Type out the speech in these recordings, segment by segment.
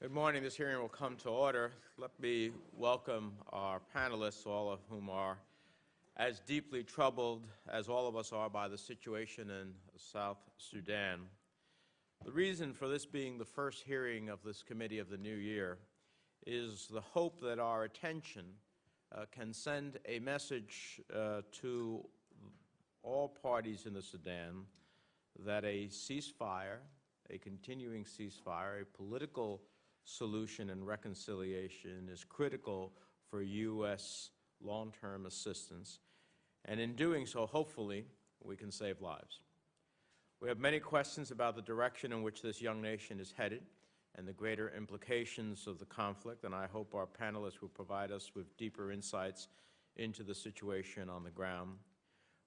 Good morning. This hearing will come to order. Let me welcome our panelists, all of whom are as deeply troubled as all of us are by the situation in South Sudan. The reason for this being the first hearing of this committee of the new year is the hope that our attention can send a message to all parties in the Sudan that a ceasefire, a continuing ceasefire, a political solution and reconciliation is critical for U.S. long-term assistance, and in doing so, hopefully, we can save lives. We have many questions about the direction in which this young nation is headed and the greater implications of the conflict, and I hope our panelists will provide us with deeper insights into the situation on the ground,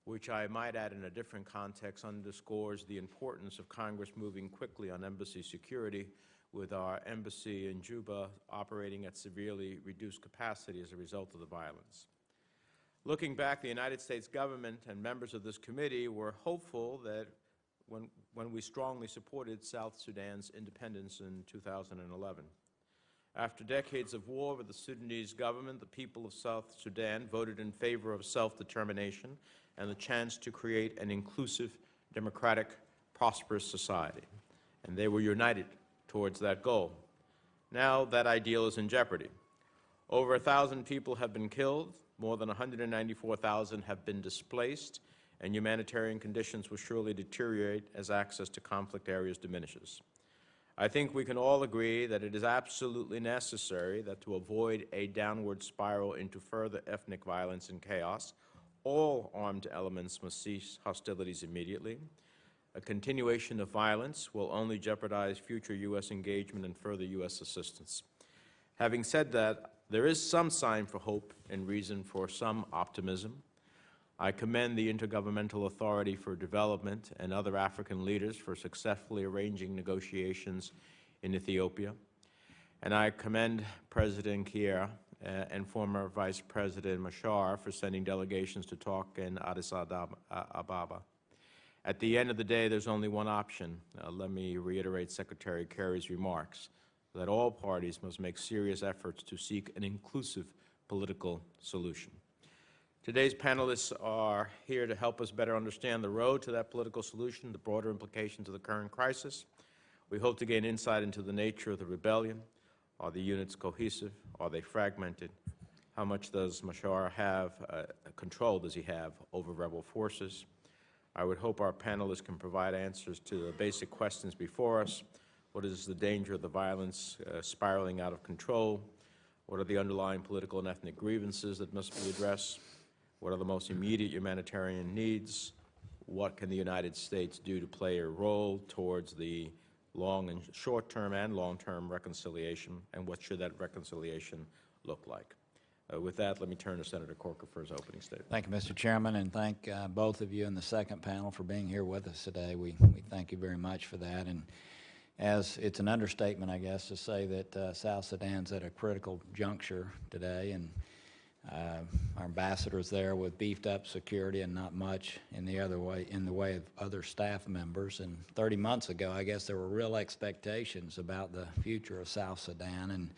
which I might add in a different context underscores the importance of Congress moving quickly on embassy security, with our embassy in Juba operating at severely reduced capacity as a result of the violence. Looking back, the United States government and members of this committee were hopeful that when we strongly supported South Sudan's independence in 2011. After decades of war with the Sudanese government, the people of South Sudan voted in favor of self-determination and the chance to create an inclusive, democratic, prosperous society. And they were united towards that goal. Now that ideal is in jeopardy. Over 1,000 people have been killed, more than 194,000 have been displaced, and humanitarian conditions will surely deteriorate as access to conflict areas diminishes. I think we can all agree that it is absolutely necessary that to avoid a downward spiral into further ethnic violence and chaos, all armed elements must cease hostilities immediately. A continuation of violence will only jeopardize future U.S. engagement and further U.S. assistance. Having said that, there is some sign for hope and reason for some optimism. I commend the Intergovernmental Authority for Development and other African leaders for successfully arranging negotiations in Ethiopia. And I commend President Kiir and former Vice President Machar for sending delegations to talk in Addis Ababa. At the end of the day, there's only one option. Let me reiterate Secretary Kerry's remarks, that all parties must make serious efforts to seek an inclusive political solution. Today's panelists are here to help us better understand the road to that political solution, the broader implications of the current crisis. We hope to gain insight into the nature of the rebellion. Are the units cohesive? Are they fragmented? How much does Machar have, control does he have over rebel forces? I would hope our panelists can provide answers to the basic questions before us. What is the danger of the violence spiraling out of control? What are the underlying political and ethnic grievances that must be addressed? What are the most immediate humanitarian needs? What can the United States do to play a role towards the long and short-term and long-term reconciliation, and what should that reconciliation look like? With that, let me turn to Senator Corker for his opening statement. Thank you, Mr. Chairman, and thank both of you in the second panel for being here with us today. We thank you very much for that. And as it's an understatement, I guess, to say that South Sudan's at a critical juncture today, and our ambassador's there with beefed up security and not much in the way of other staff members. And 30 months ago, I guess there were real expectations about the future of South Sudan, and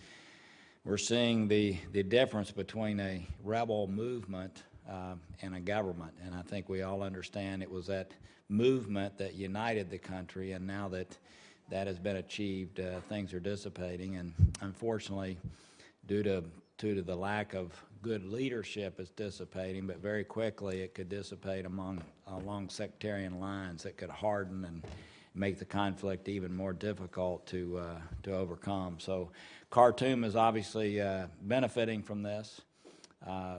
we're seeing the difference between a rebel movement and a government. And I think we all understand it was that movement that united the country, and now that that has been achieved, things are dissipating. And unfortunately, due to the lack of good leadership, it's dissipating, but very quickly it could dissipate along sectarian lines that could harden and make the conflict even more difficult to overcome. So Khartoum is obviously benefiting from this.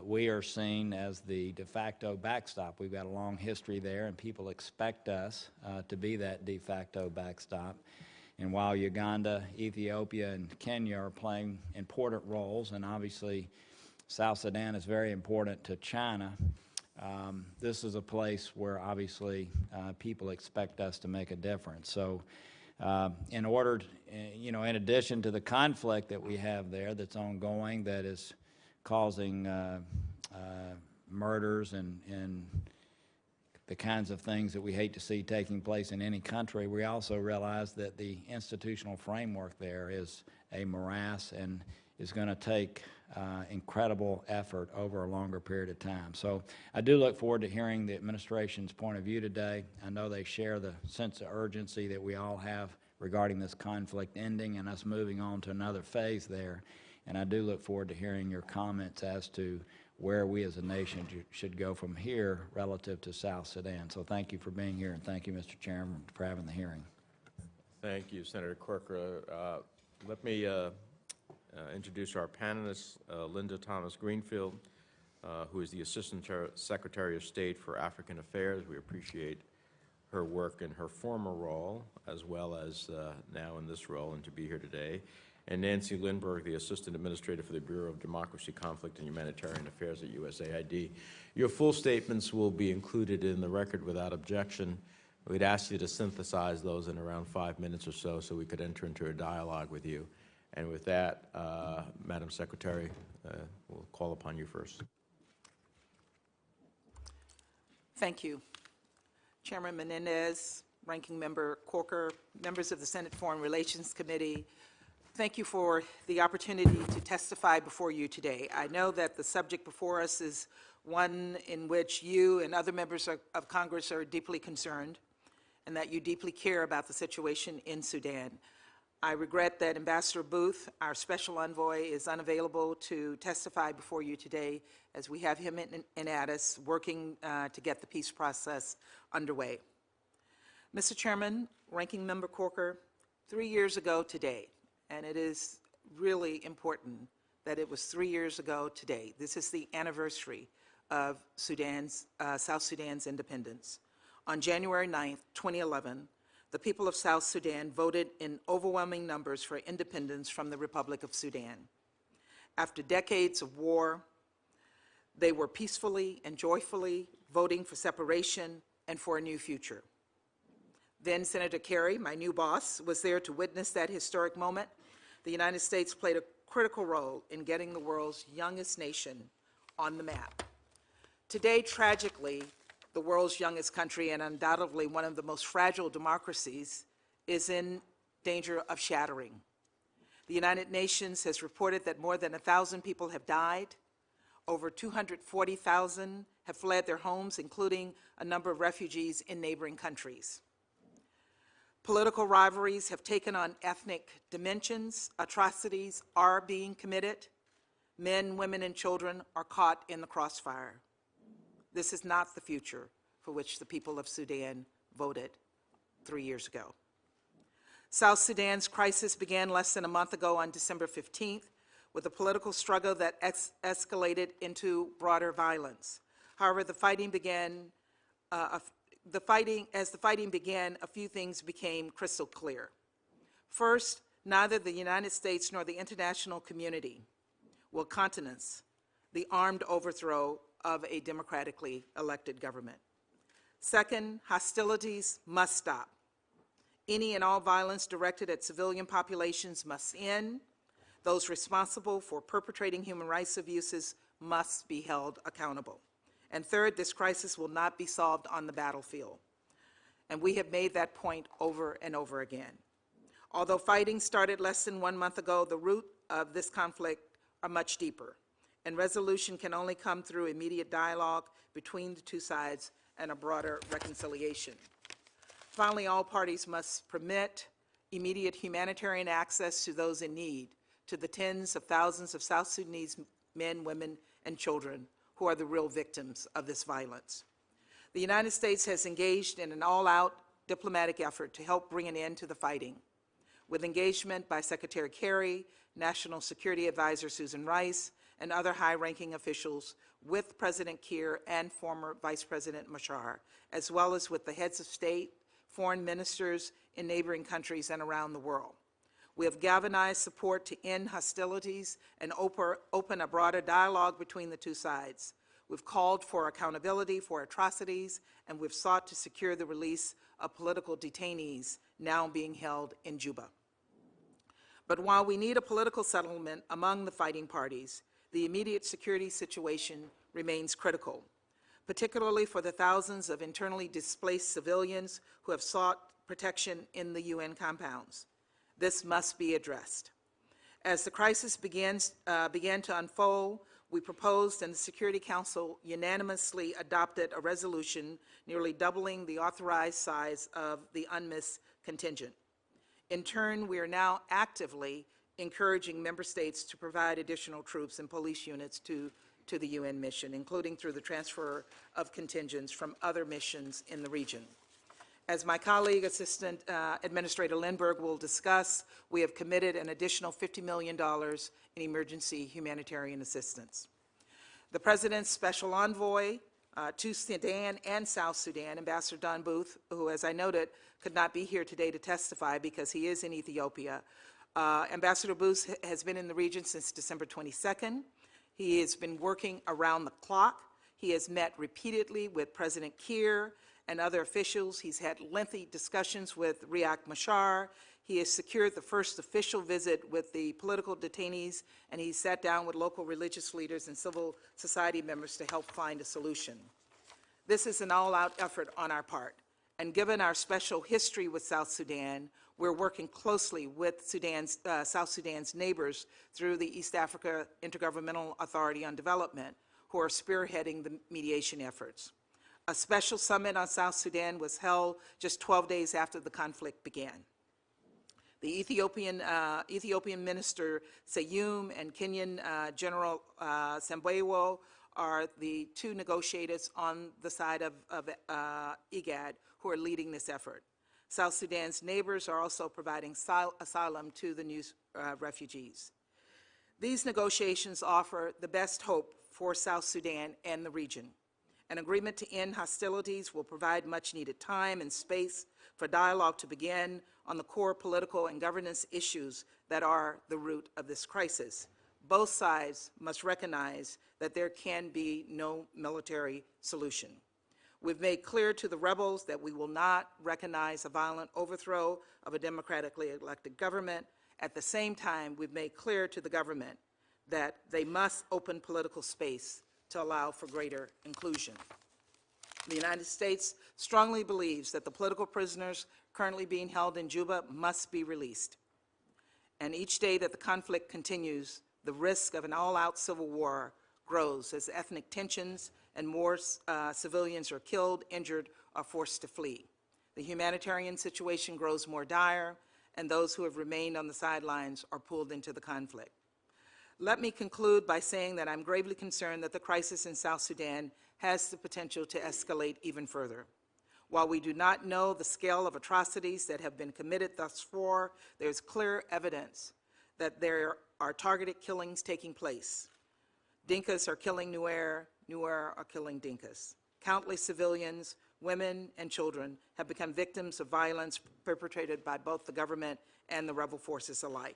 We are seen as the de facto backstop. We've got a long history there, and people expect us to be that de facto backstop. And while Uganda, Ethiopia, and Kenya are playing important roles, and obviously South Sudan is very important to China, this is a place where obviously people expect us to make a difference. So in addition to the conflict that we have there that's ongoing, that is causing murders and the kinds of things that we hate to see taking place in any country, we also realize that the institutional framework there is a morass and is going to take incredible effort over a longer period of time. So I do look forward to hearing the administration's point of view today. I know they share the sense of urgency that we all have regarding this conflict ending and us moving on to another phase there. And I do look forward to hearing your comments as to where we as a nation should go from here relative to South Sudan. So thank you for being here, and thank you, Mr. Chairman, for having the hearing. Thank you, Senator Corker. Let me introduce our panelists, Linda Thomas Greenfield, who is the Assistant Secretary of State for African Affairs. We appreciate her work in her former role, as well as now in this role, and to be here today. And Nancy Lindberg, the Assistant Administrator for the Bureau of Democracy, Conflict, and Humanitarian Affairs at USAID. Your full statements will be included in the record without objection. We'd ask you to synthesize those in around 5 minutes or so we could enter into a dialogue with you. And with that, Madam Secretary, we'll call upon you first. Thank you. Chairman Menendez, Ranking Member Corker, members of the Senate Foreign Relations Committee, thank you for the opportunity to testify before you today. I know that the subject before us is one in which you and other members of Congress are deeply concerned, and that you deeply care about the situation in Sudan. I regret that Ambassador Booth, our special envoy, is unavailable to testify before you today, as we have him in Addis working to get the peace process underway. Mr. Chairman, Ranking Member Corker, 3 years ago today, and it is really important that it was 3 years ago today. This is the anniversary of South Sudan's independence. On January 9th, 2011, the people of South Sudan voted in overwhelming numbers for independence from the Republic of Sudan. After decades of war, they were peacefully and joyfully voting for separation and for a new future. Then Senator Kerry, my new boss, was there to witness that historic moment. The United States played a critical role in getting the world's youngest nation on the map. Today, tragically, the world's youngest country and undoubtedly one of the most fragile democracies is in danger of shattering. The United Nations has reported that more than 1,000 people have died. Over 240,000 have fled their homes, including a number of refugees in neighboring countries. Political rivalries have taken on ethnic dimensions. Atrocities are being committed. Men, women, and children are caught in the crossfire. This is not the future for which the people of Sudan voted 3 years ago. South Sudan's crisis began less than a month ago on December 15th with a political struggle that escalated into broader violence. However, as the fighting began, a few things became crystal clear. First, neither the United States nor the international community will countenance the armed overthrow of a democratically elected government. Second, hostilities must stop. Any and all violence directed at civilian populations must end. Those responsible for perpetrating human rights abuses must be held accountable. And third, this crisis will not be solved on the battlefield. And we have made that point over and over again. Although fighting started less than 1 month ago, the root of this conflict are much deeper, and resolution can only come through immediate dialogue between the two sides and a broader reconciliation. Finally, all parties must permit immediate humanitarian access to those in need, to the tens of thousands of South Sudanese men, women, and children who are the real victims of this violence. The United States has engaged in an all-out diplomatic effort to help bring an end to the fighting, with engagement by Secretary Kerry, National Security Advisor Susan Rice, and other high-ranking officials, with President Kiir and former Vice President Machar, as well as with the heads of state, foreign ministers in neighboring countries and around the world. We have galvanized support to end hostilities and open a broader dialogue between the two sides. We've called for accountability for atrocities, and we've sought to secure the release of political detainees now being held in Juba. But while we need a political settlement among the fighting parties, the immediate security situation remains critical, particularly for the thousands of internally displaced civilians who have sought protection in the UN compounds. This must be addressed. As the crisis began to unfold, we proposed and the Security Council unanimously adopted a resolution nearly doubling the authorized size of the UNMISS contingent. In turn, we are now actively encouraging member states to provide additional troops and police units to the UN mission, including through the transfer of contingents from other missions in the region. As my colleague, Assistant Administrator Lindberg, will discuss, we have committed an additional $50 million in emergency humanitarian assistance. The President's Special Envoy to Sudan and South Sudan, Ambassador Don Booth, who, as I noted, could not be here today to testify because he is in Ethiopia. Ambassador Booth has been in the region since December 22nd. He has been working around the clock. He has met repeatedly with President Kiir and other officials. He's had lengthy discussions with Riek Machar. He has secured the first official visit with the political detainees, and he sat down with local religious leaders and civil society members to help find a solution. This is an all-out effort on our part, and given our special history with South Sudan, we're working closely with South Sudan's neighbors through the East Africa Intergovernmental Authority on Development, who are spearheading the mediation efforts. A special summit on South Sudan was held just 12 days after the conflict began. The Ethiopian Minister Seyum and Kenyan General Sambwewo are the two negotiators on the side of IGAD who are leading this effort. South Sudan's neighbors are also providing asylum to the new refugees. These negotiations offer the best hope for South Sudan and the region. An agreement to end hostilities will provide much-needed time and space for dialogue to begin on the core political and governance issues that are the root of this crisis. Both sides must recognize that there can be no military solution. We've made clear to the rebels that we will not recognize a violent overthrow of a democratically elected government. At the same time, we've made clear to the government that they must open political space to allow for greater inclusion. The United States strongly believes that the political prisoners currently being held in Juba must be released. And each day that the conflict continues, the risk of an all-out civil war grows as ethnic tensions and more civilians are killed, injured, or forced to flee. The humanitarian situation grows more dire, and those who have remained on the sidelines are pulled into the conflict. Let me conclude by saying that I'm gravely concerned that the crisis in South Sudan has the potential to escalate even further. While we do not know the scale of atrocities that have been committed thus far, there's clear evidence that there are targeted killings taking place. Dinkas are killing Nuer, Nuer are killing Dinkas. Countless civilians, women, and children have become victims of violence perpetrated by both the government and the rebel forces alike.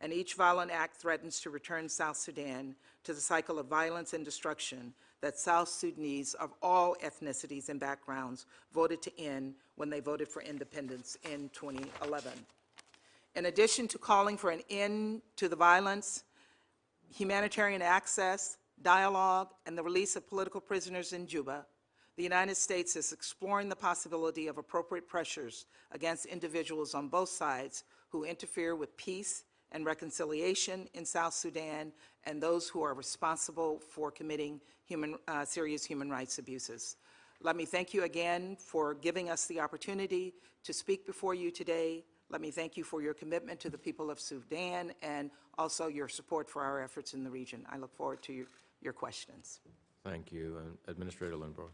And each violent act threatens to return South Sudan to the cycle of violence and destruction that South Sudanese of all ethnicities and backgrounds voted to end when they voted for independence in 2011. In addition to calling for an end to the violence, humanitarian access, dialogue, and the release of political prisoners in Juba, the United States is exploring the possibility of appropriate pressures against individuals on both sides who interfere with peace and reconciliation in South Sudan and those who are responsible for committing serious human rights abuses. Let me thank you again for giving us the opportunity to speak before you today. Let me thank you for your commitment to the people of Sudan and also your support for our efforts in the region. I look forward to your questions. Thank you. Administrator Lindberg.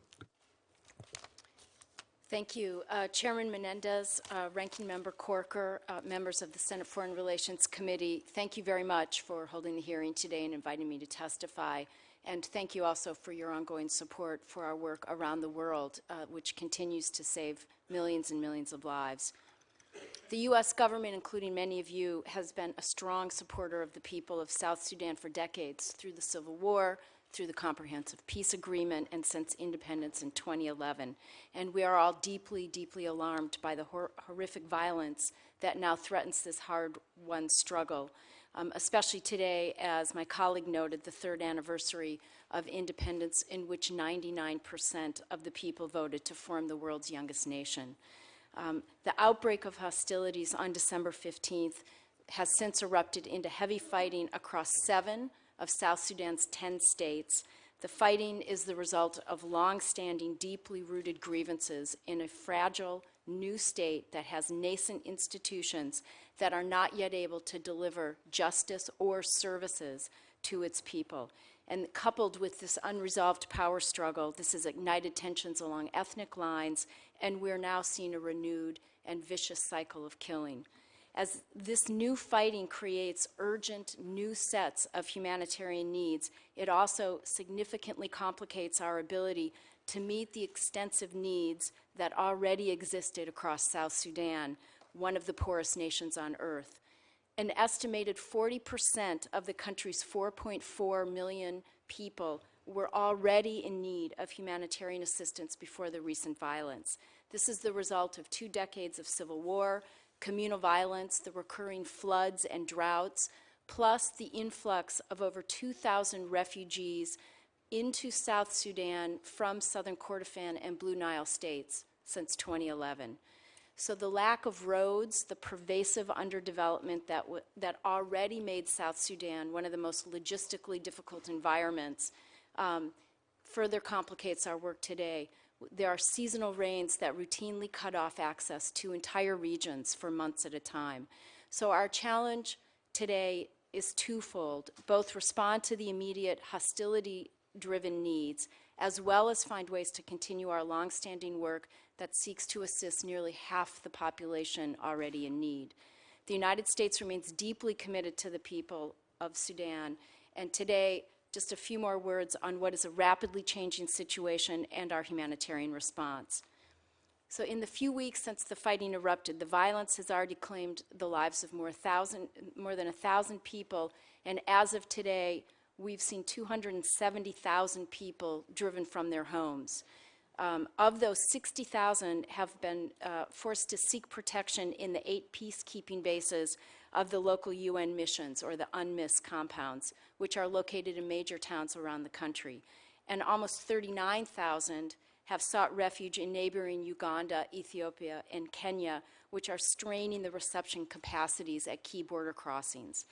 Thank you. Chairman Menendez, Ranking Member Corker, members of the Senate Foreign Relations Committee, thank you very much for holding the hearing today and inviting me to testify. And thank you also for your ongoing support for our work around the world, which continues to save millions and millions of lives. The U.S. government, including many of you, has been a strong supporter of the people of South Sudan for decades, through the Civil War, through the Comprehensive Peace Agreement, and since independence in 2011. And we are all deeply, deeply alarmed by the horrific violence that now threatens this hard-won struggle, especially today, as my colleague noted, the third anniversary of independence, in which 99% of the people voted to form the world's youngest nation. The outbreak of hostilities on December 15th has since erupted into heavy fighting across 7 of South Sudan's 10 states. The fighting is the result of long-standing, deeply rooted grievances in a fragile new state that has nascent institutions that are not yet able to deliver justice or services to its people. And coupled with this unresolved power struggle, this has ignited tensions along ethnic lines, and we're now seeing a renewed and vicious cycle of killing. As this new fighting creates urgent new sets of humanitarian needs, it also significantly complicates our ability to meet the extensive needs that already existed across South Sudan, one of the poorest nations on earth. An estimated 40% of the country's 4.4 million people were already in need of humanitarian assistance before the recent violence. This is the result of 2 decades of civil war, communal violence, the recurring floods and droughts, plus the influx of over 2,000 refugees into South Sudan from southern Kordofan and Blue Nile states since 2011. So the lack of roads, the pervasive underdevelopment that already made South Sudan one of the most logistically difficult environments further complicates our work today. There are seasonal rains that routinely cut off access to entire regions for months at a time. So our challenge today is twofold: both respond to the immediate hostility-driven needs, as well as find ways to continue our longstanding work that seeks to assist nearly half the population already in need. The United States remains deeply committed to the people of Sudan, and today, just a few more words on what is a rapidly changing situation and our humanitarian response. So in the few weeks since the fighting erupted, the violence has already claimed the lives of more than 1,000 people, and as of today, we've seen 270,000 people driven from their homes. Of those, 60,000 have been forced to seek protection in the 8 peacekeeping bases of the local UN missions, or the UNMISS compounds, which are located in major towns around the country. And almost 39,000 have sought refuge in neighboring Uganda, Ethiopia, and Kenya, which are straining the reception capacities at key border crossings.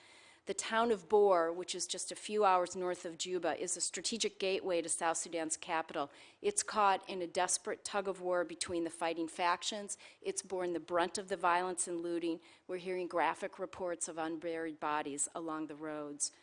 The town of Bor, which is just a few hours north of Juba, is a strategic gateway to South Sudan's capital. It's caught in a desperate tug-of-war between the fighting factions. It's borne the brunt of the violence and looting. We're hearing graphic reports of unburied bodies along the roads.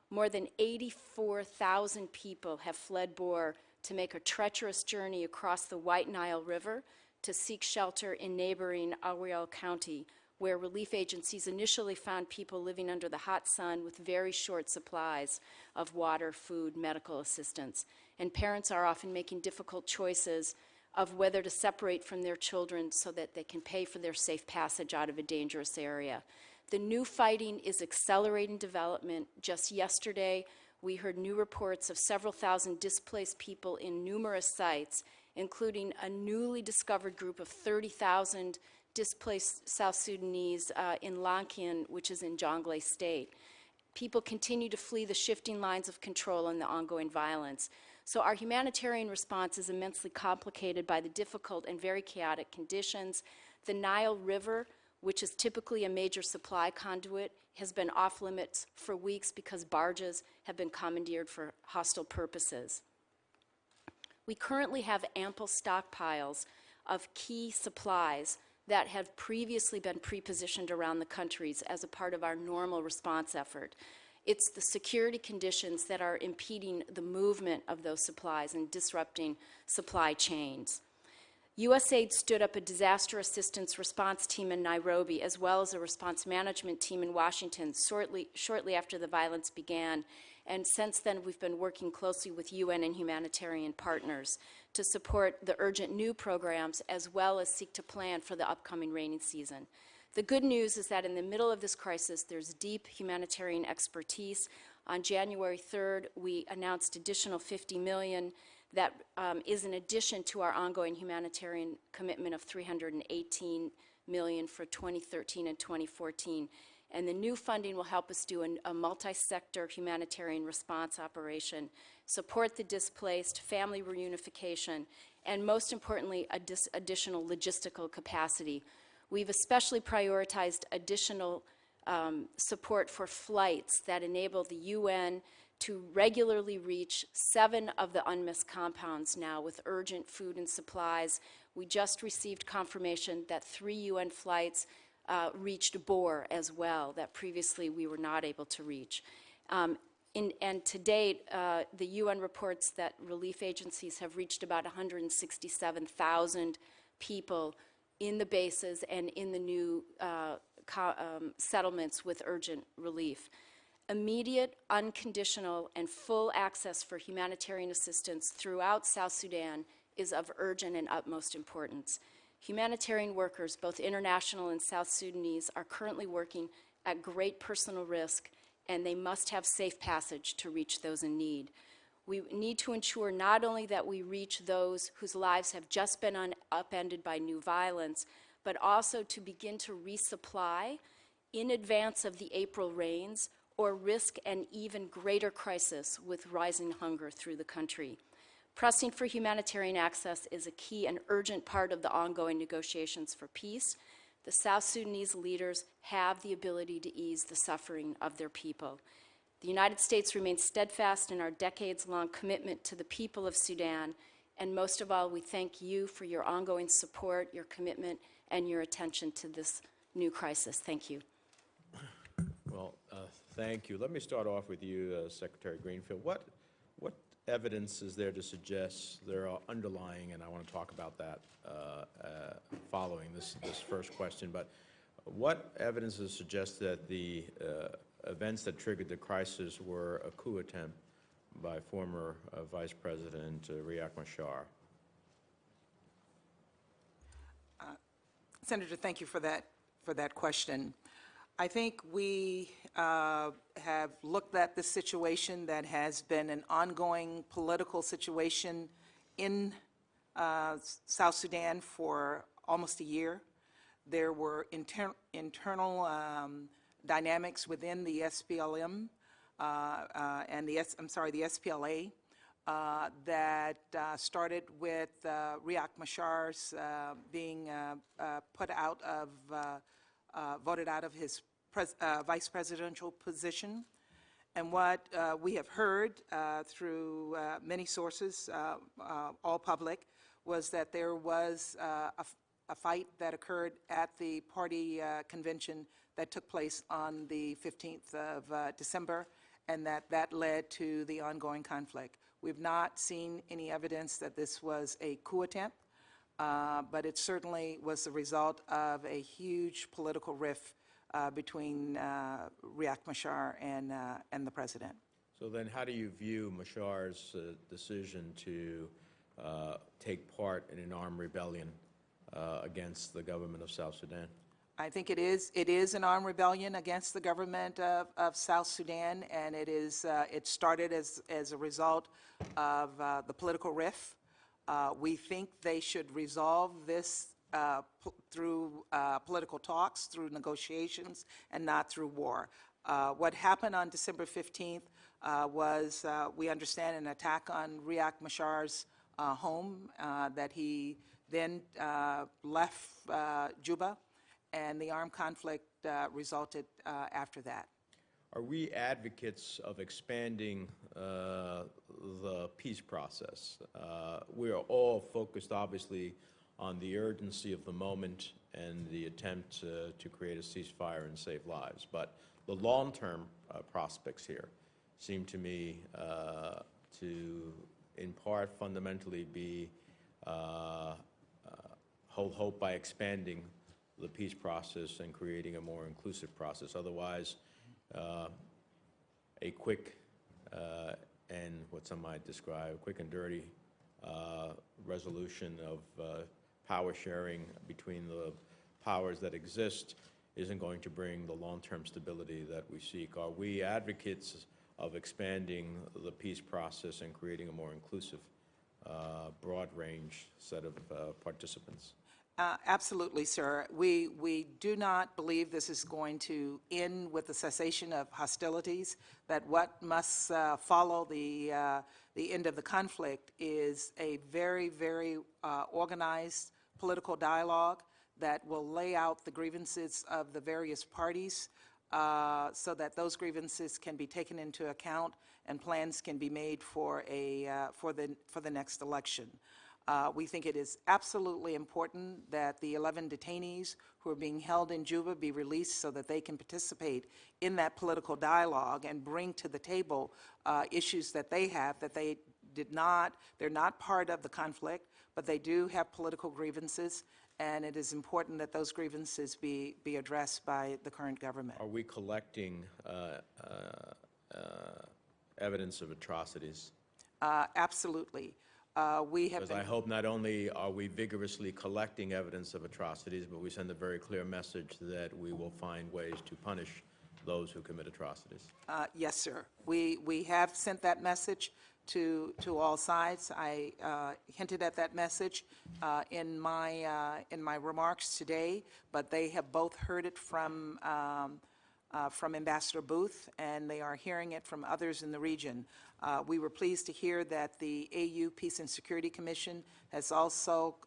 More than 84,000 people have fled Bor to make a treacherous journey across the White Nile River to seek shelter in neighboring Awrial County, where relief agencies initially found people living under the hot sun with very short supplies of water, food, medical assistance. And parents are often making difficult choices of whether to separate from their children so that they can pay for their safe passage out of a dangerous area. The new fighting is accelerating development. Just yesterday, we heard new reports of several thousand displaced people in numerous sites, including a newly discovered group of 30,000 displaced South Sudanese in Lankian, which is in Jonglei State. People continue to flee the shifting lines of control and the ongoing violence. So our humanitarian response is immensely complicated by the difficult and very chaotic conditions. The Nile River, which is typically a major supply conduit, has been off limits for weeks because barges have been commandeered for hostile purposes. We currently have ample stockpiles of key supplies that have previously been pre-positioned around the countries as a part of our normal response effort. It's the security conditions that are impeding the movement of those supplies and disrupting supply chains. USAID stood up a disaster assistance response team in Nairobi, as well as a response management team in Washington shortly after the violence began. And since then, we've been working closely with UN and humanitarian partners to support the urgent new programs, as well as seek to plan for the upcoming rainy season. The good news is that in the middle of this crisis, there's deep humanitarian expertise. On January 3rd, we announced additional $50 million that is in addition to our ongoing humanitarian commitment of $318 million for 2013 and 2014. And the new funding will help us do a multi-sector humanitarian response operation, support the displaced, family reunification, and most importantly, additional logistical capacity. We've especially prioritized additional support for flights that enable the UN to regularly reach 7 of the UNMISS compounds now with urgent food and supplies. We just received confirmation that 3 UN flights reached Bor as well, that previously we were not able to reach. And to date, the UN reports that relief agencies have reached about 167,000 people in the bases and in the new settlements with urgent relief. Immediate, unconditional, and full access for humanitarian assistance throughout South Sudan is of urgent and utmost importance. Humanitarian workers, both international and South Sudanese, are currently working at great personal risk, and they must have safe passage to reach those in need. We need to ensure not only that we reach those whose lives have just been upended by new violence, but also to begin to resupply in advance of the April rains or risk an even greater crisis with rising hunger through the country. Pressing for humanitarian access is a key and urgent part of the ongoing negotiations for peace. The South Sudanese leaders have the ability to ease the suffering of their people. The United States remains steadfast in our decades-long commitment to the people of Sudan, and most of all, we thank you for your ongoing support, your commitment, and your attention to this new crisis. Thank you. Well, thank you. Let me start off with you, Secretary Greenfield. What evidence is there to suggest there are underlying, and I want to talk about that following this first question, but what evidence does suggest that the events that triggered the crisis were a coup attempt by former Vice President Riek Machar? Senator, thank you for that question. I think we have looked at this situation that has been an ongoing political situation in South Sudan for almost a year. There were internal dynamics within the SPLM and the SPLA that started with Riek Machar's being voted out of his vice presidential position. And what we have heard through many sources, all public, was that there was a fight that occurred at the party convention that took place on the 15th of December, and that led to the ongoing conflict. We've not seen any evidence that this was a coup attempt, but it certainly was the result of a huge political rift between Riek Machar and the president. So then how do you view Machar's decision to take part in an armed rebellion against the government of South Sudan? I think it is an armed rebellion against the government of South Sudan, and it started as a result of the political rift. We think they should resolve this through political talks, through negotiations, and not through war. What happened on December 15th was, we understand, an attack on Riek Machar's home, that he then left Juba, and the armed conflict resulted after that. Are we advocates of expanding the peace process? We are all focused, obviously, on the urgency of the moment and the attempt to create a ceasefire and save lives. But the long-term prospects here seem to me to, in part, fundamentally be hold hope by expanding the peace process and creating a more inclusive process. Otherwise, a quick and what some might describe, quick and dirty resolution of power sharing between the powers that exist isn't going to bring the long-term stability that we seek. Are we advocates of expanding the peace process and creating a more inclusive, broad range set of participants? Absolutely, sir. We do not believe this is going to end with the cessation of hostilities, that what must follow the end of the conflict is a very, very organized political dialogue that will lay out the grievances of the various parties so that those grievances can be taken into account and plans can be made for the next election. We think it is absolutely important that the 11 detainees who are being held in Juba be released so that they can participate in that political dialogue and bring to the table issues that they have that they're not part of the conflict, but they do have political grievances, and it is important that those grievances be addressed by the current government. Are we collecting evidence of atrocities? Absolutely. We have Because I hope not only are we vigorously collecting evidence of atrocities, but we send a very clear message that we will find ways to punish those who commit atrocities. Yes, sir. We have sent that message to all sides. I hinted at that message in my remarks today, but they have both heard it from Ambassador Booth, and they are hearing it from others in the region. We were pleased to hear that the AU Peace and Security Commission has also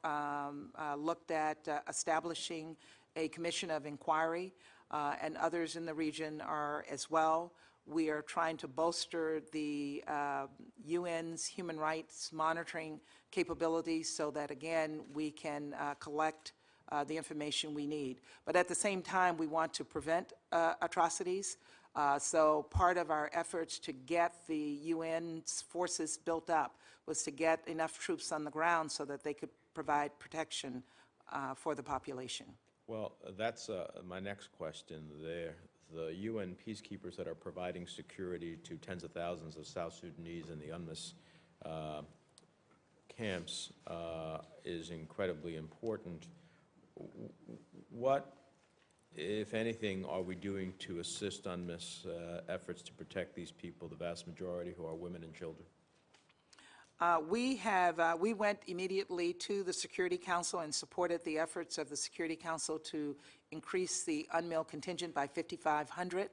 looked at establishing a commission of inquiry, and others in the region are as well. We are trying to bolster the UN's human rights monitoring capabilities so that, again, we can collect the information we need. But at the same time, we want to prevent atrocities. So part of our efforts to get the UN's forces built up was to get enough troops on the ground so that they could provide protection for the population. Well, that's my next question there. The UN peacekeepers that are providing security to tens of thousands of South Sudanese in the UNMISS camps is incredibly important. What, if anything, are we doing to assist UNMISS efforts to protect these people, the vast majority who are women and children? We went immediately to the Security Council and supported the efforts of the Security Council to increase the UNMIL contingent by 5,500.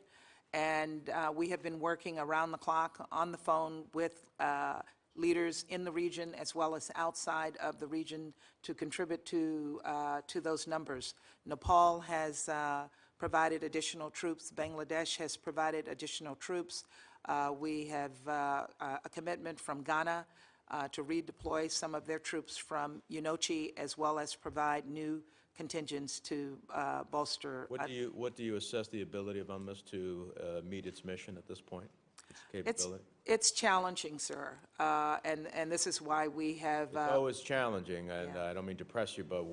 And we have been working around the clock on the phone with leaders in the region as well as outside of the region to contribute to those numbers. Nepal has provided additional troops. Bangladesh has provided additional troops. We have a commitment from Ghana to redeploy some of their troops from Unochi, as well as provide new contingents to bolster. What do you assess the ability of UNMISS to meet its mission at this point, its capability? It's challenging, sir, and this is why we have. It's always challenging, and yeah. I don't mean to press you, but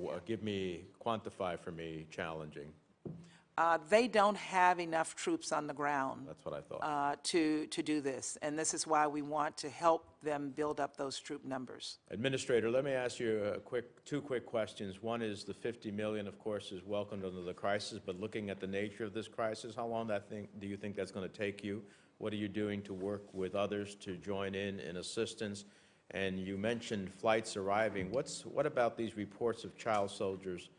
quantify for me challenging. They don't have enough troops on the ground. That's what I thought. To do this, and this is why we want to help them build up those troop numbers. Administrator, let me ask you two quick questions. One is the $50 million, of course, is welcomed under the crisis, but looking at the nature of this crisis, how long do you think that's going to take you? What are you doing to work with others to join in assistance? And you mentioned flights arriving. What about these reports of child soldiers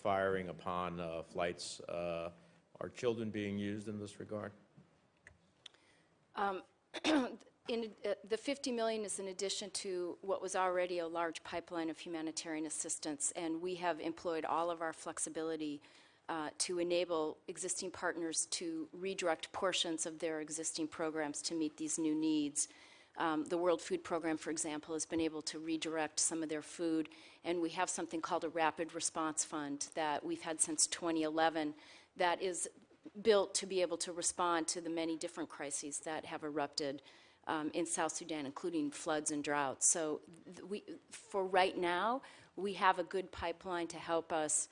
firing upon flights? Are children being used in this regard? The $50 million is in addition to what was already a large pipeline of humanitarian assistance, and we have employed all of our flexibility to enable existing partners to redirect portions of their existing programs to meet these new needs. The World Food Program, for example, has been able to redirect some of their food, and we have something called a Rapid Response Fund that we've had since 2011 that is built to be able to respond to the many different crises that have erupted in South Sudan, including floods and droughts. So for right now, we have a good pipeline to help us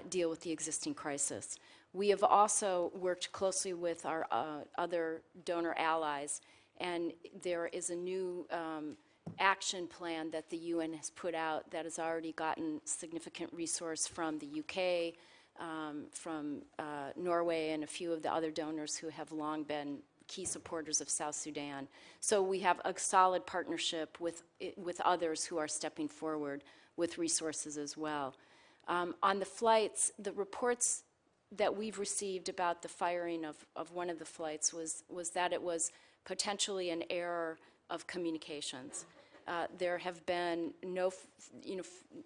deal with the existing crisis. We have also worked closely with our other donor allies, and there is a new action plan that the UN has put out that has already gotten significant resource from the UK, from Norway, and a few of the other donors who have long been key supporters of South Sudan. So we have a solid partnership with others who are stepping forward with resources as well. On the flights, the reports that we've received about the firing of one of the flights was that it was potentially an error of communications. There have been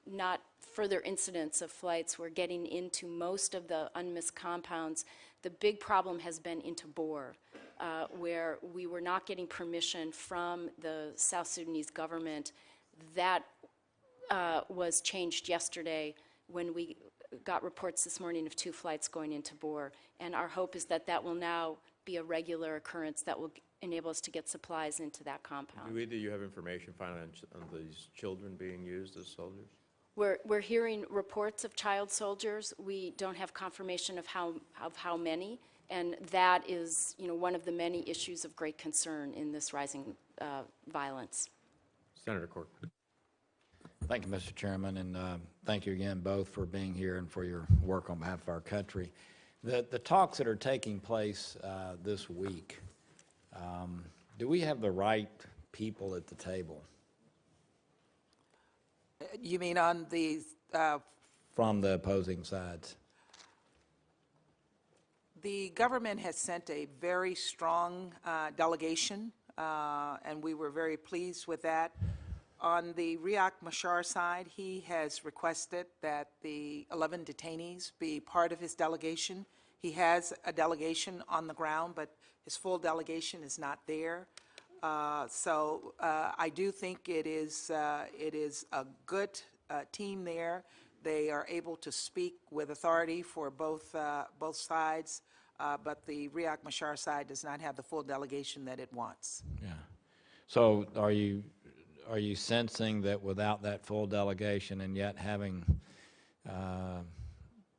not further incidents of flights. We're getting into most of the UNMISS compounds. The big problem has been into Bor, where we were not getting permission from the South Sudanese government. That was changed yesterday when we got reports this morning of 2 flights going into Bor. And our hope is that that will now be a regular occurrence that will enable us to get supplies into that compound. Do either you have information finally on these children being used as soldiers? We're hearing reports of child soldiers. We don't have confirmation of how many, and that is, one of the many issues of great concern in this rising violence. Senator Corcoran. Thank you, Mr. Chairman, and thank you again both for being here and for your work on behalf of our country. The talks that are taking place this week, do we have the right people at the table? You mean on the From the opposing sides? The government has sent a very strong delegation, and we were very pleased with that. On the Riek Machar side, he has requested that the 11 detainees be part of his delegation. He has a delegation on the ground, but his full delegation is not there. So I do think it is a good team there. They are able to speak with authority for both sides, but the Riek Machar side does not have the full delegation that it wants. Yeah. So are you sensing that without that full delegation and yet having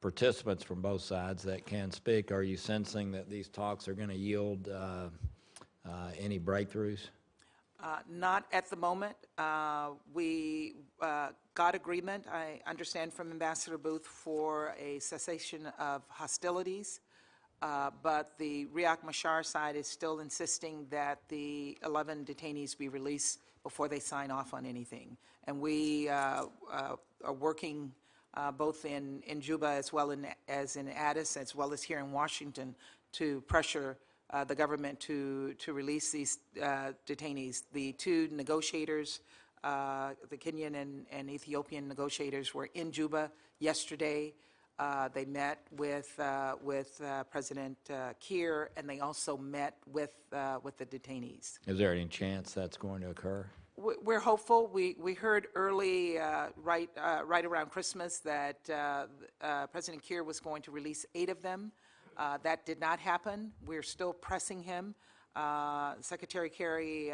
participants from both sides that can speak, are you sensing that these talks are going to yield any breakthroughs? Not at the moment. We got agreement, I understand, from Ambassador Booth for a cessation of hostilities, but the Riek Machar side is still insisting that the 11 detainees be released before they sign off on anything. And we are working both in Juba as well as in Addis, as well as here in Washington, to pressure the government to release these detainees. The 2 negotiators, the Kenyan and Ethiopian negotiators, were in Juba yesterday. They met with President Kiir, and they also met with the detainees. Is there any chance that's going to occur? We're hopeful. We heard early, right around Christmas, that President Kiir was going to release 8 of them. That did not happen. We're still pressing him. Secretary Kerry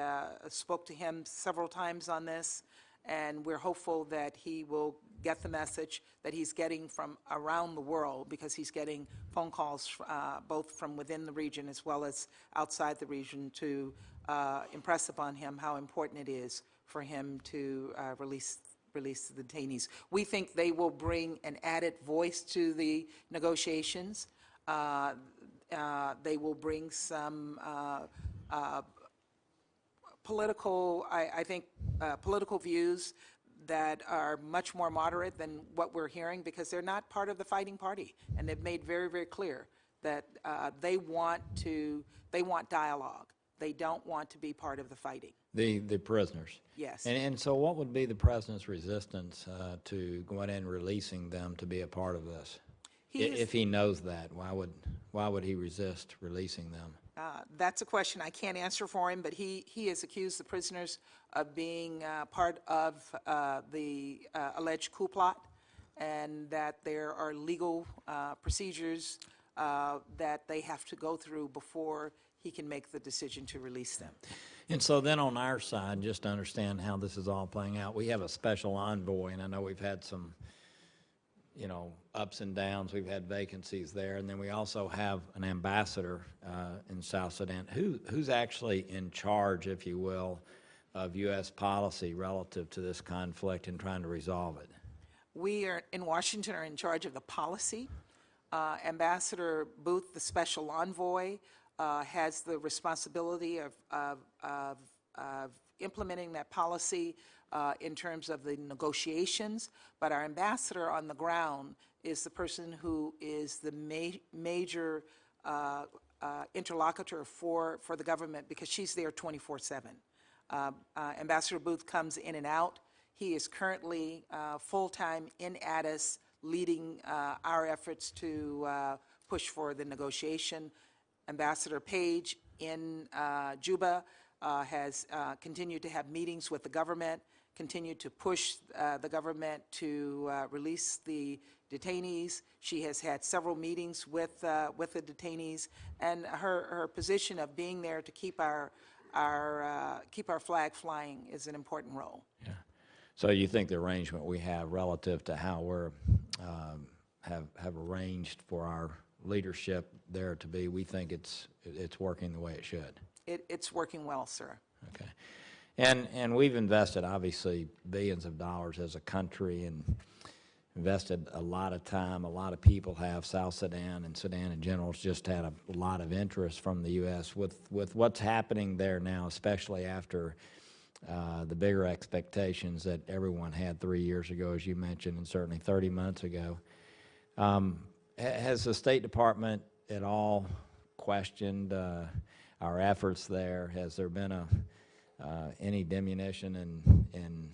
spoke to him several times on this, and we're hopeful that he will get the message that he's getting from around the world, because he's getting phone calls both from within the region as well as outside the region to impress upon him how important it is for him to release the detainees. We think they will bring an added voice to the negotiations. They will bring some political, I think, political views that are much more moderate than what we're hearing, because they're not part of the fighting party, and they've made very, very clear that they want dialogue. They don't want to be part of the fighting. The prisoners? Yes. And so what would be the president's resistance to going in and releasing them to be a part of this? If he knows that, why would he resist releasing them? That's a question I can't answer for him, but he has accused the prisoners of being part of the alleged coup plot, and that there are legal procedures that they have to go through before he can make the decision to release them. And so then on our side, just to understand how this is all playing out, we have a special envoy, and I know we've had some ups and downs. We've had vacancies there, and then we also have an ambassador in South Sudan. Who's actually in charge, if you will, of U.S. policy relative to this conflict and trying to resolve it? We are in Washington are in charge of the policy. Ambassador Booth, the special envoy, has the responsibility of implementing that policy in terms of the negotiations, but our ambassador on the ground is the person who is the major interlocutor for the government, because she's there 24/7. Ambassador Booth comes in and out. He is currently full-time in Addis, leading our efforts to push for the negotiation. Ambassador Page in Juba has continued to have meetings with the government, continued to push the government to release the detainees. She has had several meetings with the detainees, and her position of being there to keep our flag flying is an important role. Yeah. So you think the arrangement we have relative to how we're have arranged for our leadership there to be, we think it's working the way it should? It's working well, sir. Okay. And we've invested, obviously, billions of dollars as a country and invested a lot of time. A lot of people have. South Sudan and Sudan in general has just had a lot of interest from the U.S. with what's happening there now, especially after the bigger expectations that everyone had 3 years ago, as you mentioned, and certainly 30 months ago. Has the State Department at all questioned our efforts there? Has there been any diminution in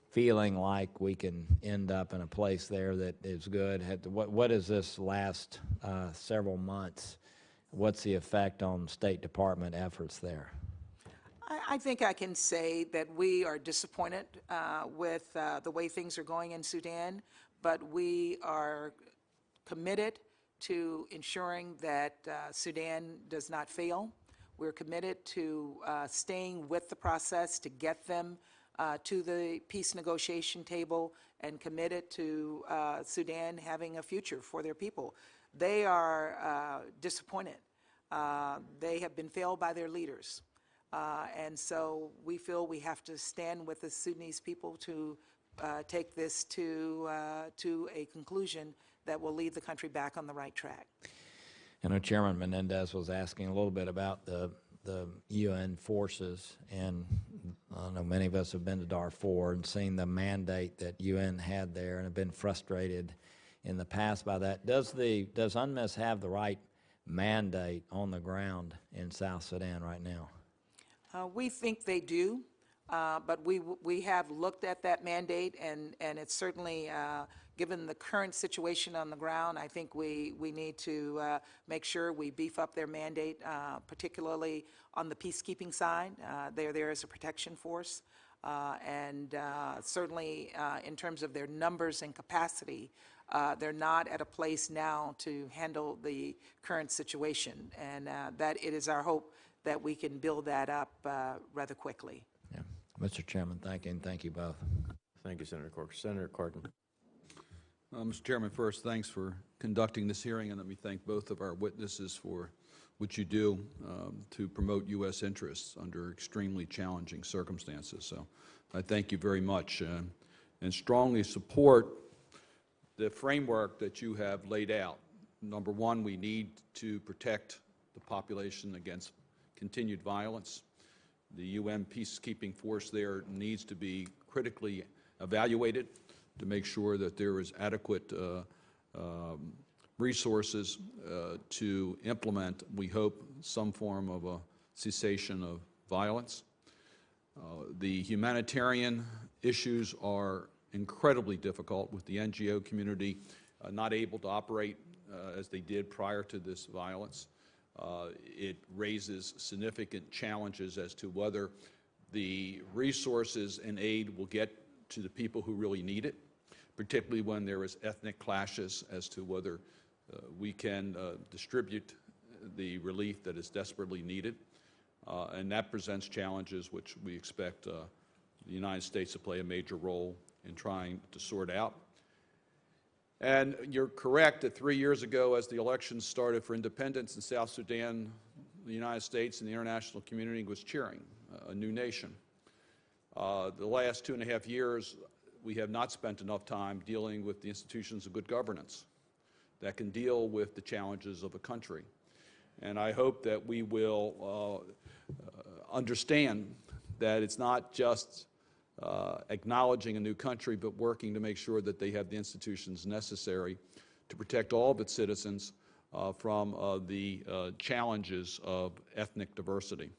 feeling like we can end up in a place there that is good? What is this last several months? What's the effect on State Department efforts there? I think I can say that we are disappointed with the way things are going in Sudan, but we are committed to ensuring that Sudan does not fail. We're committed to staying with the process to get them to the peace negotiation table, and committed to Sudan having a future for their people. They are disappointed. They have been failed by their leaders. And so we feel we have to stand with the Sudanese people to take this to a conclusion that will lead the country back on the right track. I know Chairman Menendez was asking a little bit about the UN forces, and I know many of us have been to Darfur and seen the mandate that UN had there and have been frustrated in the past by that. Does UNMISS have the right mandate on the ground in South Sudan right now? We think they do, but we have looked at that mandate, and it's certainly, given the current situation on the ground, I think we need to make sure we beef up their mandate, particularly on the peacekeeping side. They're there as a protection force, and certainly in terms of their numbers and capacity, they're not at a place now to handle the current situation, and that it is our hope that we can build that up rather quickly. Yeah. Mr. Chairman, thank you, and thank you both. Thank you, Senator Corker. Senator Cardin. Mr. Chairman, first, thanks for conducting this hearing, and let me thank both of our witnesses for what you do to promote U.S. interests under extremely challenging circumstances. So I thank you very much and strongly support the framework that you have laid out. Number one, we need to protect the population against continued violence. The UN peacekeeping force there needs to be critically evaluated to make sure that there is adequate resources to implement, we hope, some form of a cessation of violence. The humanitarian issues are incredibly difficult, with the NGO community not able to operate as they did prior to this violence. It raises significant challenges as to whether the resources and aid will get to the people who really need it, particularly when there is ethnic clashes as to whether we can distribute the relief that is desperately needed. And that presents challenges which we expect the United States to play a major role in trying to sort out. And you're correct that 3 years ago, as the elections started for independence in South Sudan, the United States and the international community was cheering a new nation. The last 2.5 years, we have not spent enough time dealing with the institutions of good governance that can deal with the challenges of a country. And I hope that we will understand that it's not just acknowledging a new country, but working to make sure that they have the institutions necessary to protect all of its citizens from the challenges of ethnic diversity.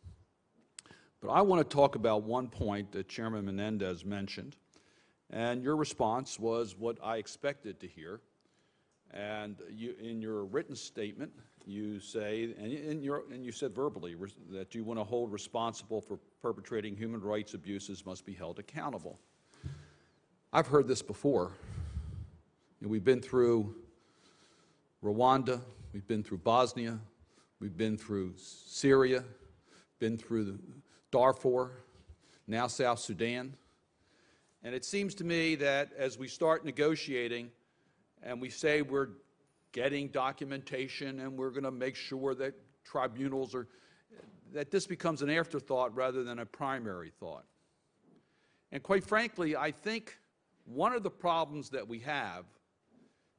But I want to talk about one point that Chairman Menendez mentioned, and your response was what I expected to hear. And you, in your written statement, you say, and you said verbally, that you want to hold responsible for perpetrating human rights abuses must be held accountable. I've heard this before. And we've been through Rwanda, we've been through Bosnia, we've been through Syria, been through Darfur, now South Sudan. And it seems to me that as we start negotiating and we say we're getting documentation and we're going to make sure that tribunals are, that this becomes an afterthought rather than a primary thought. And quite frankly, I think one of the problems that we have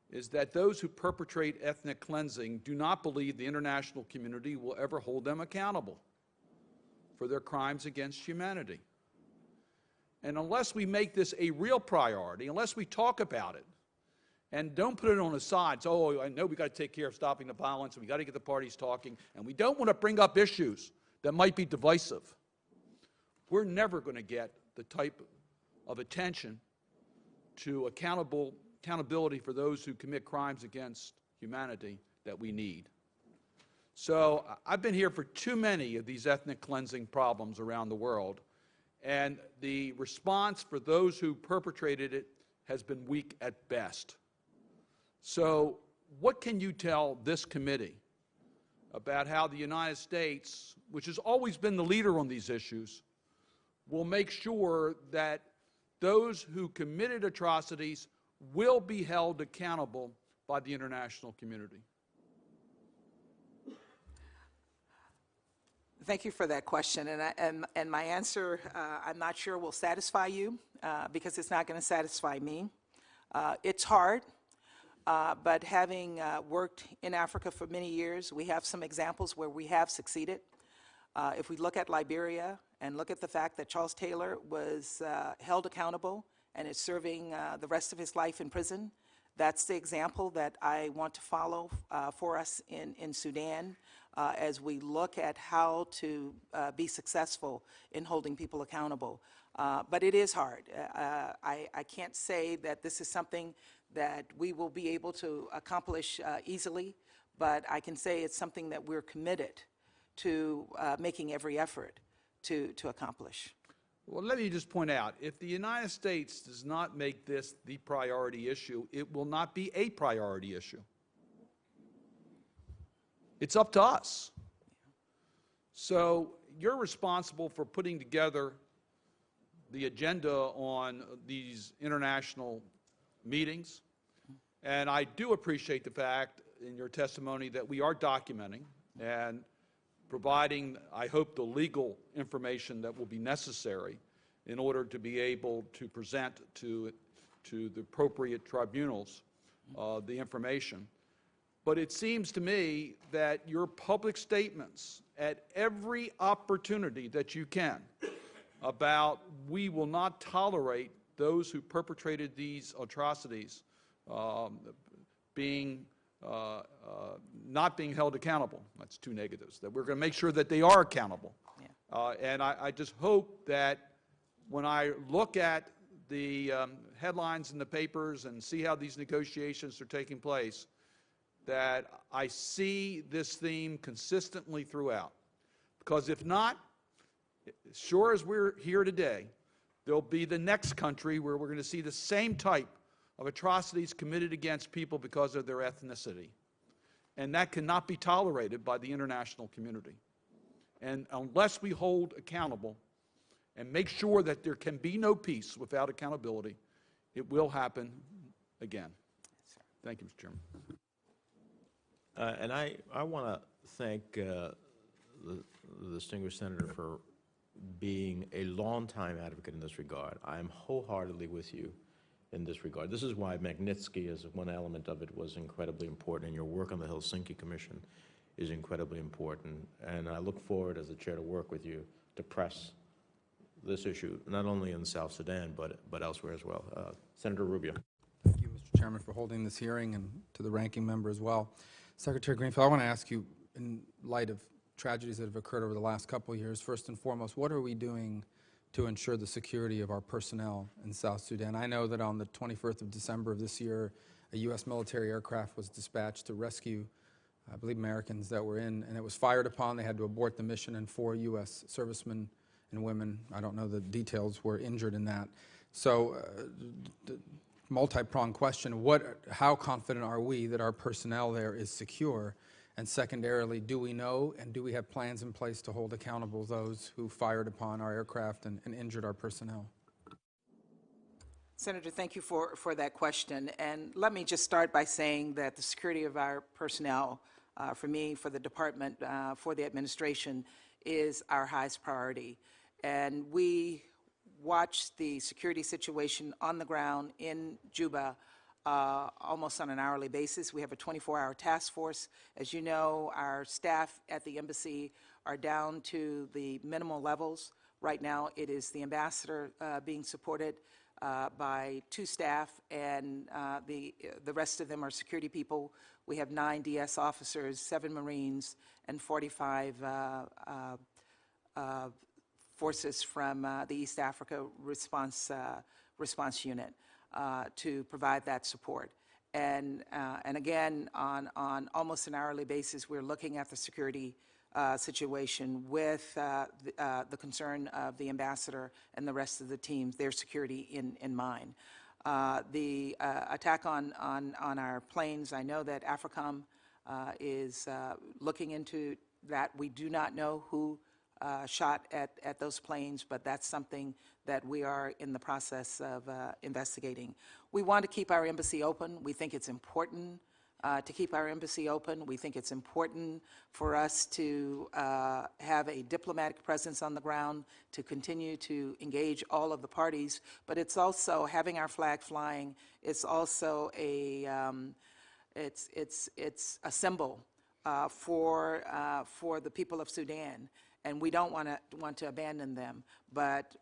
is that those who perpetrate ethnic cleansing do not believe the international community will ever hold them accountable for their crimes against humanity. And unless we make this a real priority, unless we talk about it, and don't put it on the side, so, oh, I know we've got to take care of stopping the violence, and we've got to get the parties talking, and we don't want to bring up issues that might be divisive, we're never going to get the type of attention to accountability for those who commit crimes against humanity that we need. So I've been here for too many of these ethnic cleansing problems around the world, and the response for those who perpetrated it has been weak at best. So what can you tell this committee about how the United States, which has always been the leader on these issues, will make sure that those who committed atrocities will be held accountable by the international community? Thank you for that question, and my answer, I'm not sure will satisfy you because it's not going to satisfy me. It's hard, but having worked in Africa for many years, we have some examples where we have succeeded. If we look at Liberia and look at the fact that Charles Taylor was held accountable and is serving the rest of his life in prison, that's the example that I want to follow for us in Sudan as we look at how to be successful in holding people accountable. But it is hard. I can't say that this is something that we will be able to accomplish easily, but I can say it's something that we're committed to making every effort to accomplish. Well, let me just point out, if the United States does not make this the priority issue, it will not be a priority issue. It's up to us. So you're responsible for putting together the agenda on these international meetings, and I do appreciate the fact in your testimony that we are documenting and providing, I hope, the legal information that will be necessary in order to be able to present to the appropriate tribunals the information. But it seems to me that your public statements at every opportunity that you can about we will not tolerate those who perpetrated these atrocities not being held accountable. That's two negatives. That we're going to make sure that they are accountable. Yeah. And I just hope that when I look at the headlines in the papers and see how these negotiations are taking place, that I see this theme consistently throughout. Because if not, sure as we're here today, there'll be the next country where we're going to see the same type of atrocities committed against people because of their ethnicity. And that cannot be tolerated by the international community. And unless we hold accountable and make sure that there can be no peace without accountability, it will happen again. Thank you, Mr. Chairman. And I want to thank the distinguished senator for being a longtime advocate in this regard. I am wholeheartedly with you in this regard. This is why Magnitsky, as one element of it, was incredibly important, and your work on the Helsinki Commission is incredibly important. And I look forward, as the chair, to work with you to press this issue, not only in South Sudan, but elsewhere as well. Senator Rubio. Thank you, Mr. Chairman, for holding this hearing, and to the ranking member as well. Secretary Greenfield, I want to ask you, in light of tragedies that have occurred over the last couple of years. First and foremost, what are we doing to ensure the security of our personnel in South Sudan? I know that on the 21st of December of this year, a U.S. military aircraft was dispatched to rescue, I believe, Americans that were in, and it was fired upon. They had to abort the mission, and 4 U.S. servicemen and women, I don't know the details, were injured in that. So, multi-pronged question, how confident are we that our personnel there is secure? And secondarily, do we know and do we have plans in place to hold accountable those who fired upon our aircraft and injured our personnel? Senator, thank you for that question. And let me just start by saying that the security of our personnel, for me, for the department, for the administration, is our highest priority. And we watch the security situation on the ground in Juba almost on an hourly basis. We have a 24-hour task force. As you know, our staff at the embassy are down to the minimal levels. Right now, it is the ambassador being supported by 2 staff, and the rest of them are security people. We have 9 DS officers, 7 Marines, and 45 forces from the East Africa response unit to provide that support. And again, on almost an hourly basis, we're looking at the security situation with the concern of the ambassador and the rest of the teams, their security in mind. The attack on our planes, I know that AFRICOM is looking into that. We do not know who shot at those planes, but that's something that we are in the process of investigating. We want to keep our embassy open. We think it's important to keep our embassy open. We think it's important for us to have a diplomatic presence on the ground, to continue to engage all of the parties, but it's also having our flag flying. It's also a it's a symbol for the people of Sudan, and we don't want to abandon them. But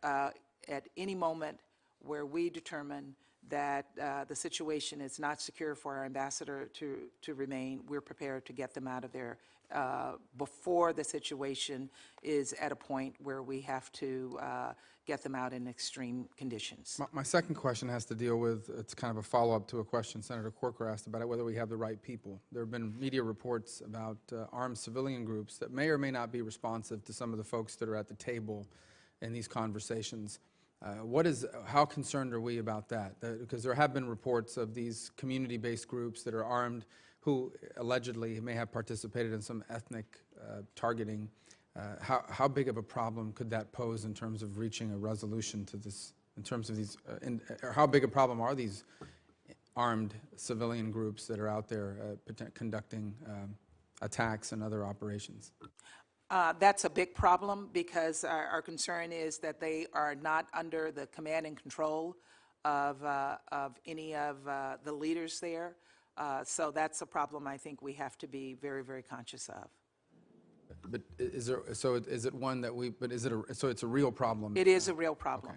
at any moment where we determine that the situation is not secure for our ambassador to remain, we're prepared to get them out of there before the situation is at a point where we have to get them out in extreme conditions. My second question has to deal with, it's kind of a follow-up to a question Senator Corker asked about whether we have the right people. There have been media reports about armed civilian groups that may or may not be responsive to some of the folks that are at the table in these conversations. How concerned are we about that? Because there have been reports of these community-based groups that are armed who allegedly may have participated in some ethnic targeting. How big of a problem could that pose in terms of reaching a resolution to this, in terms of these, or how big a problem are these armed civilian groups that are out there conducting attacks and other operations? That's a big problem because our concern is that they are not under the command and control of any of the leaders there. So that's a problem I think we have to be very, very conscious of. But is it one that so it's a real problem? It is a real problem.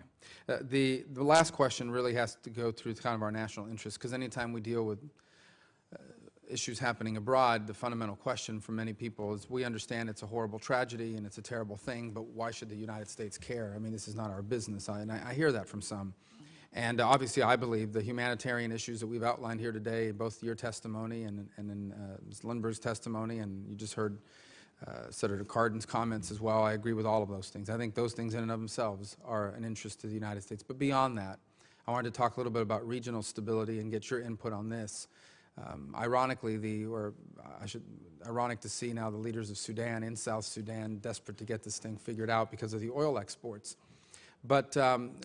Okay. The last question really has to go through kind of our national interest, because anytime we deal with issues happening abroad, the fundamental question for many people is, we understand it's a horrible tragedy and it's a terrible thing, but why should the United States care? I mean, this is not our business. And I hear that from some. And obviously, I believe the humanitarian issues that we've outlined here today, both your testimony and in Ms. Lindbergh's testimony, and you just heard Senator Cardin's comments as well, I agree with all of those things. I think those things in and of themselves are an interest to the United States. But beyond that, I wanted to talk a little bit about regional stability and get your input on this. Ironically, ironic to see now the leaders of Sudan in South Sudan desperate to get this thing figured out because of the oil exports. But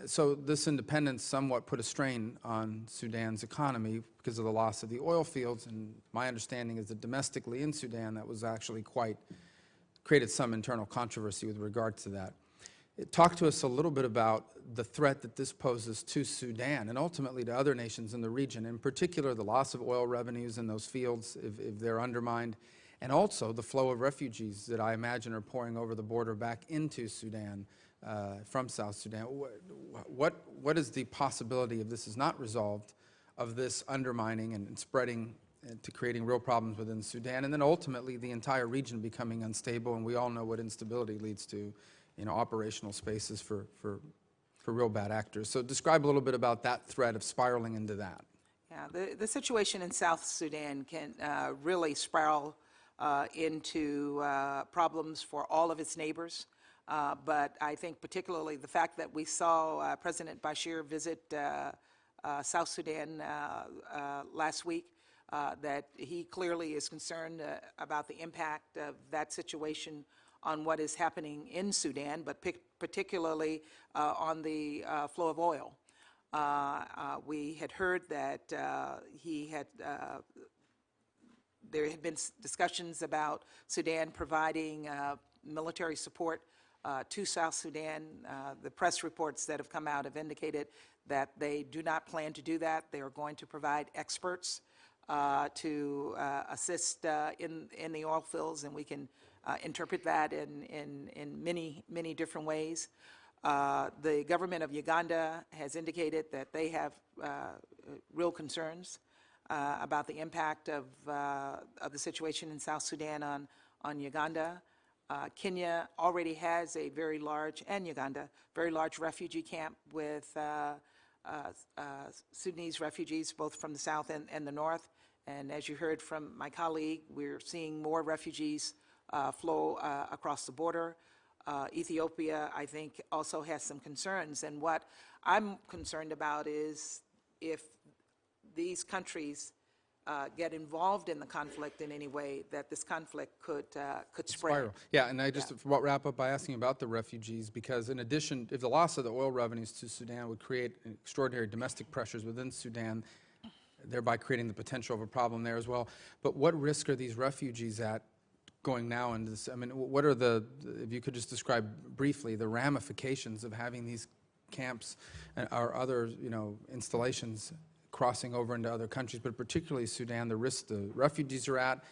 so this independence somewhat put a strain on Sudan's economy because of the loss of the oil fields. And my understanding is that domestically in Sudan, that was actually created some internal controversy with regard to that. Talk to us a little bit about the threat that this poses to Sudan and ultimately to other nations in the region, in particular the loss of oil revenues in those fields if they're undermined, and also the flow of refugees that I imagine are pouring over the border back into Sudan from South Sudan. What is the possibility, if this is not resolved, of this undermining and spreading to creating real problems within Sudan, and then ultimately the entire region becoming unstable, and we all know what instability leads to, operational spaces for real bad actors. So describe a little bit about that threat of spiraling into that. Yeah, the situation in South Sudan can really spiral into problems for all of its neighbors. But I think particularly the fact that we saw President Bashir visit South Sudan last week, that he clearly is concerned about the impact of that situation on what is happening in Sudan, but particularly on the flow of oil. We had heard that there had been discussions about Sudan providing military support to South Sudan. The press reports that have come out have indicated that they do not plan to do that. They are going to provide experts to assist in the oil fields, and we can interpret that in many different ways. The government of Uganda has indicated that they have real concerns about the impact of the situation in South Sudan on Uganda. Kenya already has a very large, and Uganda, very large refugee camp with Sudanese refugees, both from the south and the north. And as you heard from my colleague, we're seeing more refugees flow across the border. Ethiopia, I think, also has some concerns. And what I'm concerned about is if these countries get involved in the conflict in any way, that this conflict could spread. Spiral. Yeah, and I just wrap up by asking about the refugees, because in addition, if the loss of the oil revenues to Sudan would create extraordinary domestic pressures within Sudan, thereby creating the potential of a problem there as well. But what risk are these refugees at going now into this? I mean, what are if you could just describe briefly the ramifications of having these camps or other, installations crossing over into other countries, but particularly Sudan, the risk the refugees are at,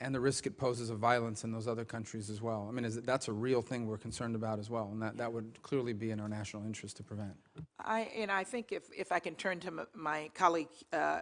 and the risk it poses of violence in those other countries as well. I mean, that's a real thing we're concerned about as well, and that would clearly be in our national interest to prevent. I think if I can turn to my colleague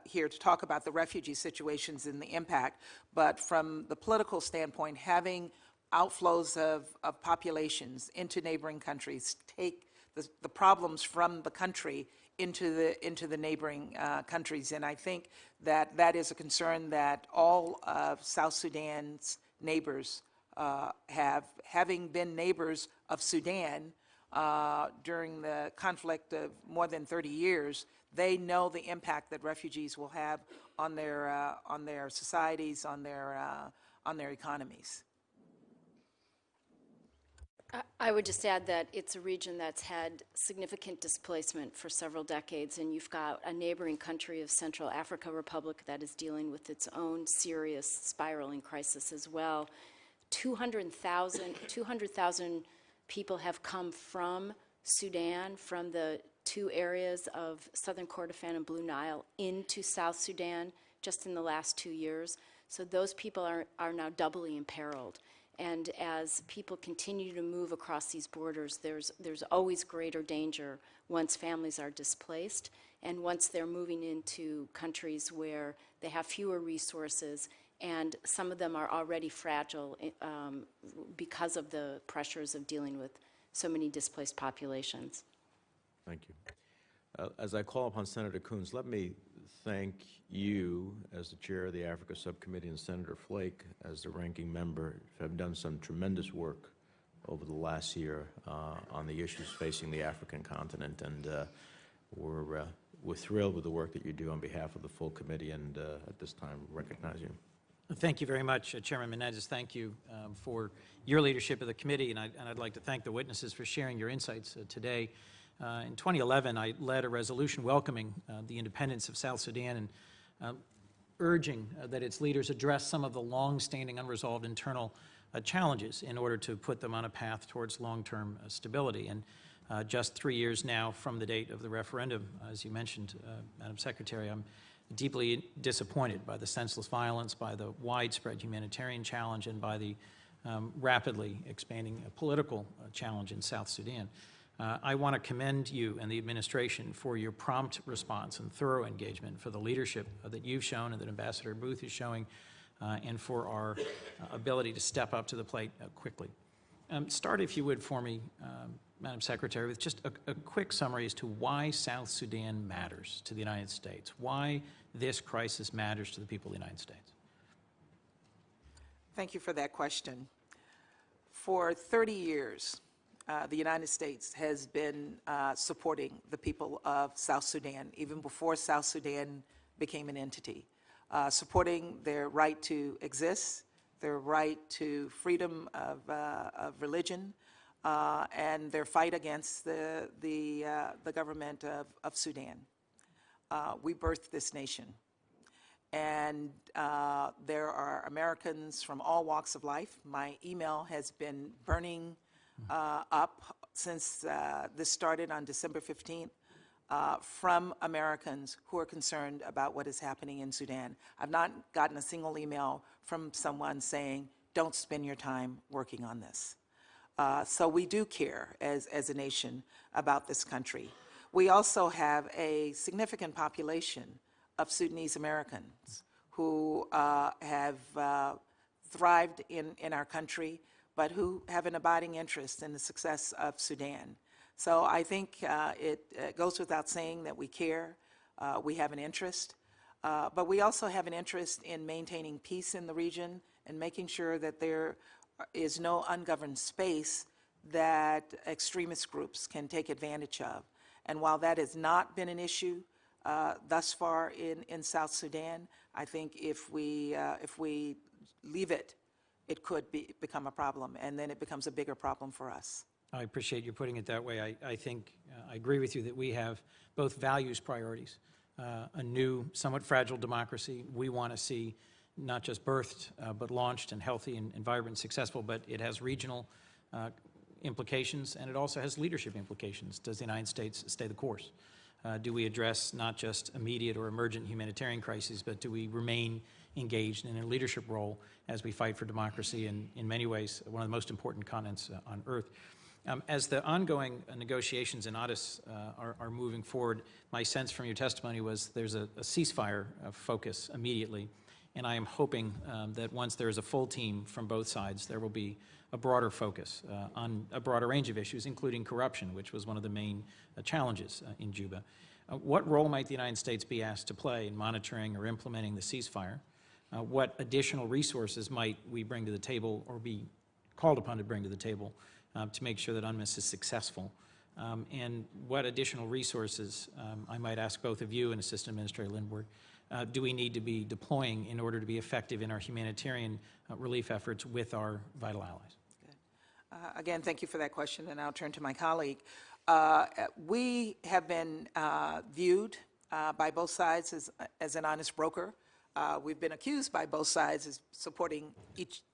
here to talk about the refugee situations and the impact, but from the political standpoint, having outflows of populations into neighboring countries take the problems from the country into the neighboring countries. And I think that is a concern that all of South Sudan's neighbors have, having been neighbors of Sudan during the conflict of more than 30 years. They know the impact that refugees will have on their societies, on their economies. I would just add that it's a region that's had significant displacement for several decades, and you've got a neighboring country of Central Africa Republic that is dealing with its own serious spiraling crisis as well. 200,000 people have come from Sudan, from the two areas of Southern Kordofan and Blue Nile, into South Sudan just in the last 2 years. So those people are now doubly imperiled. And as people continue to move across these borders, there's always greater danger once families are displaced and once they're moving into countries where they have fewer resources, and some of them are already fragile because of the pressures of dealing with so many displaced populations. Thank you. As I call upon Senator Coons, let me thank you as the chair of the Africa Subcommittee and Senator Flake as the ranking member have done some tremendous work over the last year on the issues facing the African continent, and we're thrilled with the work that you do on behalf of the full committee, and at this time recognize you. Thank you very much, Chairman Menendez. Thank you for your leadership of the committee, and I'd like to thank the witnesses for sharing your insights today. In 2011, I led a resolution welcoming the independence of South Sudan and urging that its leaders address some of the long-standing unresolved internal challenges in order to put them on a path towards long-term stability. And just 3 years now from the date of the referendum, as you mentioned, Madam Secretary, I'm deeply disappointed by the senseless violence, by the widespread humanitarian challenge, and by the rapidly expanding political challenge in South Sudan. I want to commend you and the administration for your prompt response and thorough engagement, for the leadership that you've shown and that Ambassador Booth is showing, and for our ability to step up to the plate quickly. Start, if you would, for me, Madam Secretary, with just a quick summary as to why South Sudan matters to the United States, why this crisis matters to the people of the United States. Thank you for that question. For 30 years, the United States has been supporting the people of South Sudan, even before South Sudan became an entity, supporting their right to exist, their right to freedom of religion, and their fight against the government of Sudan. We birthed this nation. And there are Americans from all walks of life. My email has been burning up since this started on December 15th from Americans who are concerned about what is happening in Sudan. I've not gotten a single email from someone saying, don't spend your time working on this. So we do care as a nation about this country. We also have a significant population of Sudanese Americans who have thrived in our country, but who have an abiding interest in the success of Sudan. So I think it goes without saying that we care, we have an interest, but we also have an interest in maintaining peace in the region and making sure that there is no ungoverned space that extremist groups can take advantage of. And while that has not been an issue thus far in South Sudan, I think if we leave it, it could become a problem, and then it becomes a bigger problem for us. I appreciate you putting it that way. I think I agree with you that we have both values priorities, a new, somewhat fragile democracy we want to see not just birthed, but launched and healthy and vibrant and successful, but it has regional implications, and it also has leadership implications. Does the United States stay the course? Do we address not just immediate or emergent humanitarian crises, but do we remain engaged in a leadership role as we fight for democracy in many ways, one of the most important continents on earth? As the ongoing negotiations in Addis are moving forward, my sense from your testimony was there's a ceasefire focus immediately, and I am hoping that once there is a full team from both sides, there will be a broader focus on a broader range of issues, including corruption, which was one of the main challenges in Juba. What role might the United States be asked to play in monitoring or implementing the ceasefire? What additional resources might we bring to the table or be called upon to bring to the table to make sure that UNMISS is successful? And what additional resources, I might ask both of you and Assistant Administrator Lindberg, do we need to be deploying in order to be effective in our humanitarian relief efforts with our vital allies? Again, thank you for that question, and I'll turn to my colleague. We have been viewed by both sides as an honest broker. We've been accused by both sides as supporting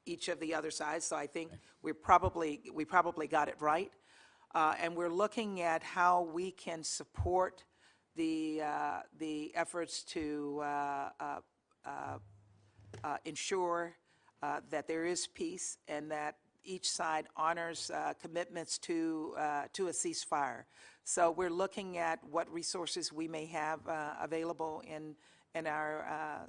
each of the other sides, so I think we probably got it right. And we're looking at how we can support the efforts to ensure that there is peace and that each side honors commitments to a ceasefire. So we're looking at what resources we may have available in our